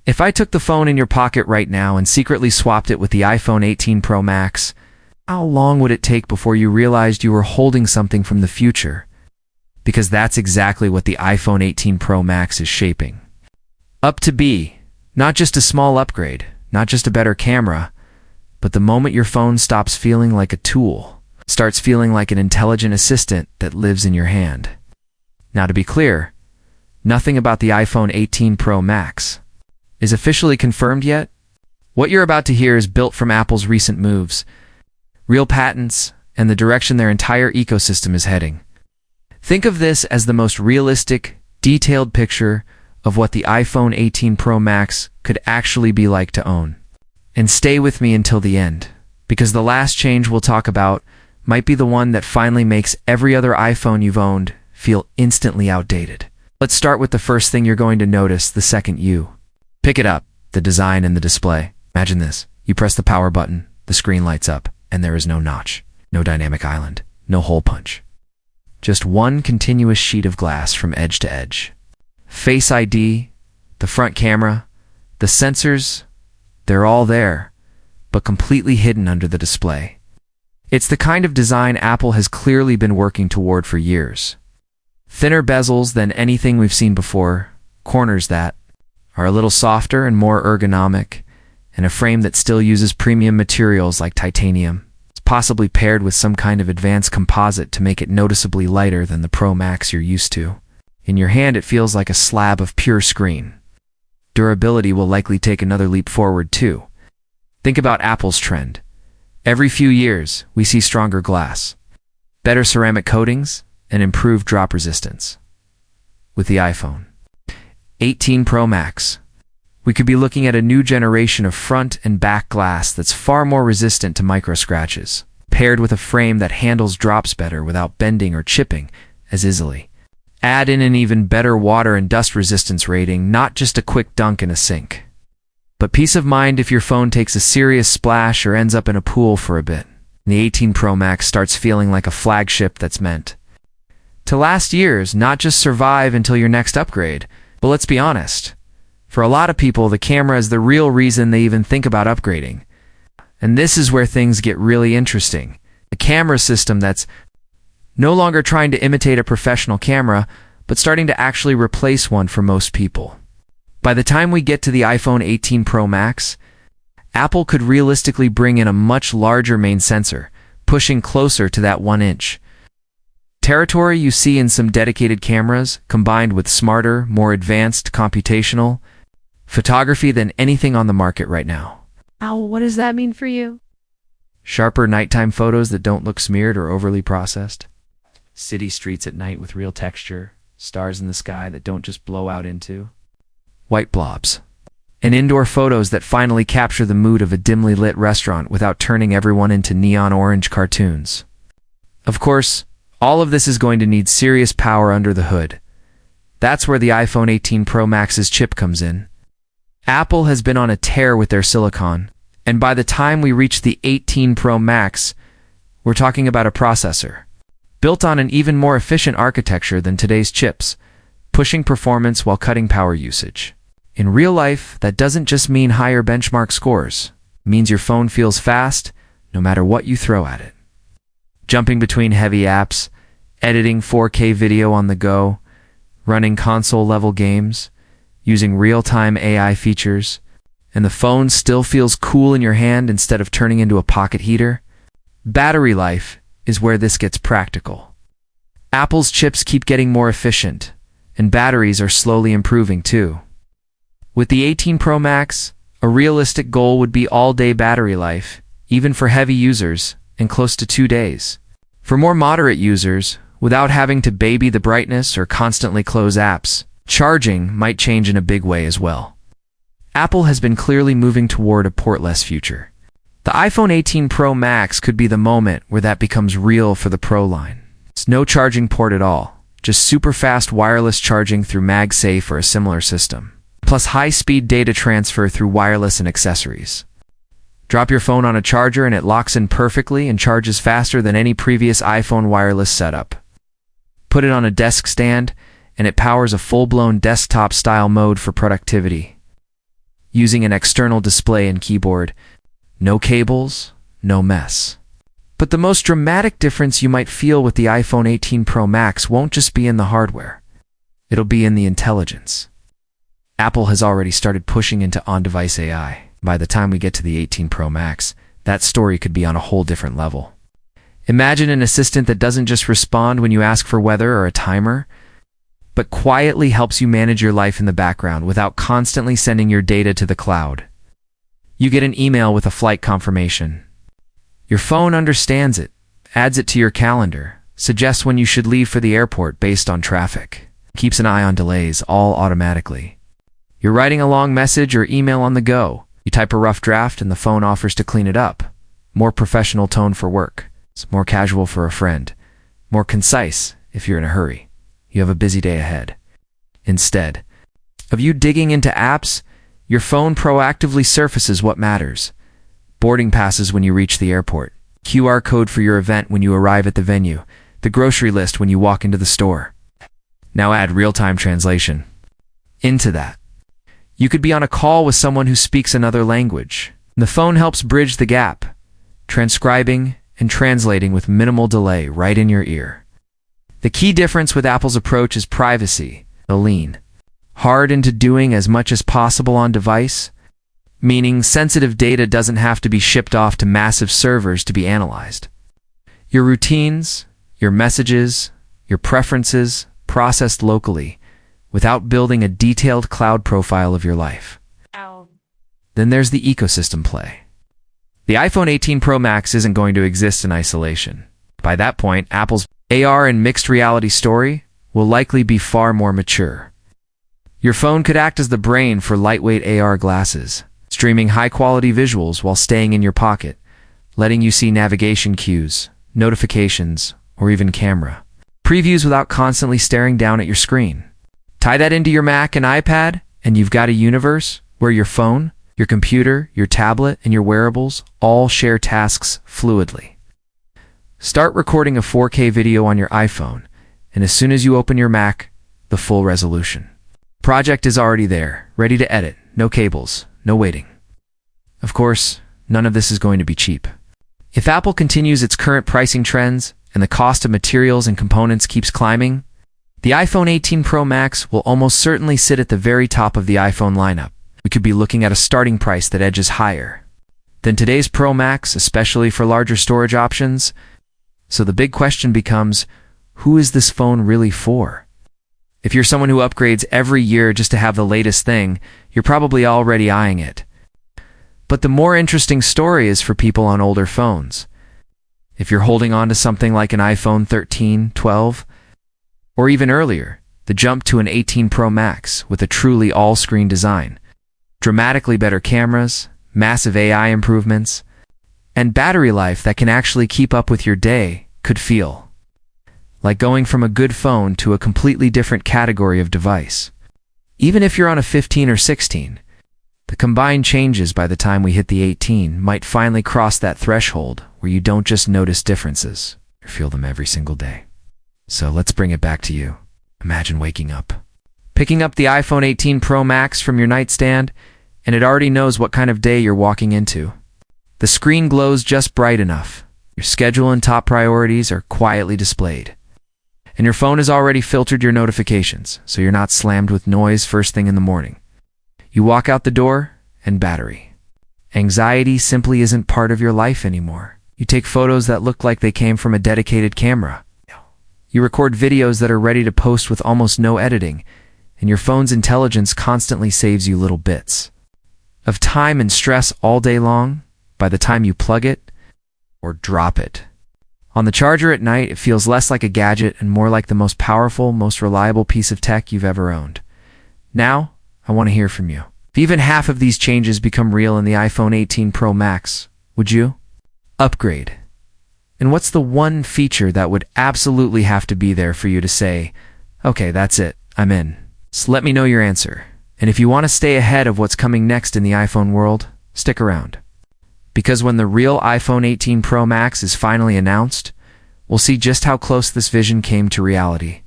If I took the phone in your pocket right now and secretly swapped it with the iPhone 18 Pro Max, how long would it take before you realized you were holding something from the future? Because that's exactly what the iPhone 18 Pro Max is shaping up to be. Not just a small upgrade, not just a better camera, but the moment your phone stops feeling like a tool, starts feeling like an intelligent assistant that lives in your hand. Now, to be clear, nothing about the iPhone 18 Pro Max is officially confirmed yet. What you're about to hear is built from Apple's recent moves, real patents, and the direction their entire ecosystem is heading. Think of this as the most realistic, detailed picture of what the iPhone 18 Pro Max could actually be like to own. And stay with me until the end, because the last change we'll talk about might be the one that finally makes every other iPhone you've owned feel instantly outdated. Let's start with the first thing you're going to notice the second you pick it up: the design and the display. Imagine this. You press the power button, the screen lights up, and there is no notch, no dynamic island, no hole punch. Just one continuous sheet of glass from edge to edge. Face ID, the front camera, the sensors, they're all there, but completely hidden under the display. It's the kind of design Apple has clearly been working toward for years. Thinner bezels than anything we've seen before, corners that are a little softer and more ergonomic, and a frame that still uses premium materials like titanium. It's possibly paired with some kind of advanced composite to make it noticeably lighter than the Pro Max you're used to. In your hand, it feels like a slab of pure screen. Durability will likely take another leap forward too. Think about Apple's trend. Every few years, we see stronger glass, better ceramic coatings, and improved drop resistance. With the iPhone 18 Pro Max, we could be looking at a new generation of front and back glass that's far more resistant to micro scratches, paired with a frame that handles drops better without bending or chipping as easily. Add in an even better water and dust resistance rating, not just a quick dunk in a sink, but peace of mind if your phone takes a serious splash or ends up in a pool for a bit. The 18 Pro Max starts feeling like a flagship that's meant to last years, not just survive until your next upgrade. But let's be honest, for a lot of people, the camera is the real reason they even think about upgrading. And this is where things get really interesting. A camera system that's no longer trying to imitate a professional camera, but starting to actually replace one for most people. By the time we get to the iPhone 18 Pro Max, Apple could realistically bring in a much larger main sensor, pushing closer to that 1-inch territory you see in some dedicated cameras, combined with smarter, more advanced computational photography than anything on the market right now. Ow, what does that mean for you? Sharper nighttime photos that don't look smeared or overly processed. City streets at night with real texture. Stars in the sky that don't just blow out into white blobs. And indoor photos that finally capture the mood of a dimly lit restaurant without turning everyone into neon orange cartoons. Of course, all of this is going to need serious power under the hood. That's where the iPhone 18 Pro Max's chip comes in. Apple has been on a tear with their silicon, and by the time we reach the 18 Pro Max, we're talking about a processor built on an even more efficient architecture than today's chips, pushing performance while cutting power usage. In real life, that doesn't just mean higher benchmark scores. It means your phone feels fast, no matter what you throw at it. Jumping between heavy apps, editing 4K video on the go, running console-level games, using real-time AI features, and the phone still feels cool in your hand instead of turning into a pocket heater. Battery life is where this gets practical. Apple's chips keep getting more efficient, and batteries are slowly improving too. With the 18 Pro Max, a realistic goal would be all-day battery life, even for heavy users, in close to 2 days. For more moderate users, without having to baby the brightness or constantly close apps, charging might change in a big way as well. Apple has been clearly moving toward a portless future. The iPhone 18 Pro Max could be the moment where that becomes real for the Pro line. It's no charging port at all, just super fast wireless charging through MagSafe or a similar system, plus high-speed data transfer through wireless and accessories. Drop your phone on a charger and it locks in perfectly and charges faster than any previous iPhone wireless setup. Put it on a desk stand, and it powers a full-blown desktop-style mode for productivity. using an external display and keyboard. No cables, no mess. But the most dramatic difference you might feel with the iPhone 18 Pro Max won't just be in the hardware. It'll be in the intelligence. Apple has already started pushing into on-device AI. By the time we get to the 18 Pro Max, that story could be on a whole different level. Imagine an assistant that doesn't just respond when you ask for weather or a timer, but quietly helps you manage your life in the background without constantly sending your data to the cloud. You get an email with a flight confirmation. Your phone understands it, adds it to your calendar, suggests when you should leave for the airport based on traffic, keeps an eye on delays, all automatically. You're writing a long message or email on the go. You type a rough draft and the phone offers to clean it up. More professional tone for work. It's more casual for a friend. More concise if you're in a hurry. You have a busy day ahead. Instead of you digging into apps, your phone proactively surfaces what matters. Boarding passes when you reach the airport, QR code for your event when you arrive at the venue, the grocery list when you walk into the store. Now add real-time translation into that. You could be on a call with someone who speaks another language. The phone helps bridge the gap, transcribing and translating with minimal delay right in your ear. The key difference with Apple's approach is privacy. They'll lean hard into doing as much as possible on device, meaning sensitive data doesn't have to be shipped off to massive servers to be analyzed. Your routines, your messages, your preferences processed locally without building a detailed cloud profile of your life. Then there's the ecosystem play. The iPhone 18 Pro Max isn't going to exist in isolation. By that point, Apple's AR and mixed reality story will likely be far more mature. Your phone could act as the brain for lightweight AR glasses, streaming high-quality visuals while staying in your pocket, letting you see navigation cues, notifications, or even camera previews without constantly staring down at your screen. Tie that into your Mac and iPad, and you've got a universe where your phone, your computer, your tablet, and your wearables all share tasks fluidly. Start recording a 4K video on your iPhone, and as soon as you open your Mac, the full resolution. Project is already there, ready to edit. No cables, no waiting. Of course, none of this is going to be cheap. If Apple continues its current pricing trends and the cost of materials and components keeps climbing, the iPhone 18 Pro Max will almost certainly sit at the very top of the iPhone lineup. We could be looking at a starting price that edges higher than today's Pro Max, especially for larger storage options. So the big question becomes, who is this phone really for? If you're someone who upgrades every year just to have the latest thing, you're probably already eyeing it. But the more interesting story is for people on older phones. If you're holding on to something like an iPhone 13, 12, or even earlier, the jump to an 18 Pro Max with a truly all-screen design, dramatically better cameras, massive AI improvements, and battery life that can actually keep up with your day could feel like going from a good phone to a completely different category of device. Even if you're on a 15 or 16, the combined changes by the time we hit the 18 might finally cross that threshold where you don't just notice differences, you feel them every single day. So let's bring it back to you. Imagine waking up, picking up the iPhone 18 Pro Max from your nightstand, and it already knows what kind of day you're walking into. The screen glows just bright enough. Your schedule and top priorities are quietly displayed. And your phone has already filtered your notifications, so you're not slammed with noise first thing in the morning. You walk out the door, and battery. Anxiety simply isn't part of your life anymore. You take photos that look like they came from a dedicated camera. You record videos that are ready to post with almost no editing, and your phone's intelligence constantly saves you little bits of time and stress all day long by the time you plug it or drop it. On the charger at night, it feels less like a gadget and more like the most powerful, most reliable piece of tech you've ever owned. Now, I want to hear from you. If even half of these changes become real in the iPhone 18 Pro Max, would you upgrade? And what's the one feature that would absolutely have to be there for you to say, okay, that's it, I'm in? So let me know your answer. And if you want to stay ahead of what's coming next in the iPhone world, stick around. Because when the real iPhone 18 Pro Max is finally announced, we'll see just how close this vision came to reality.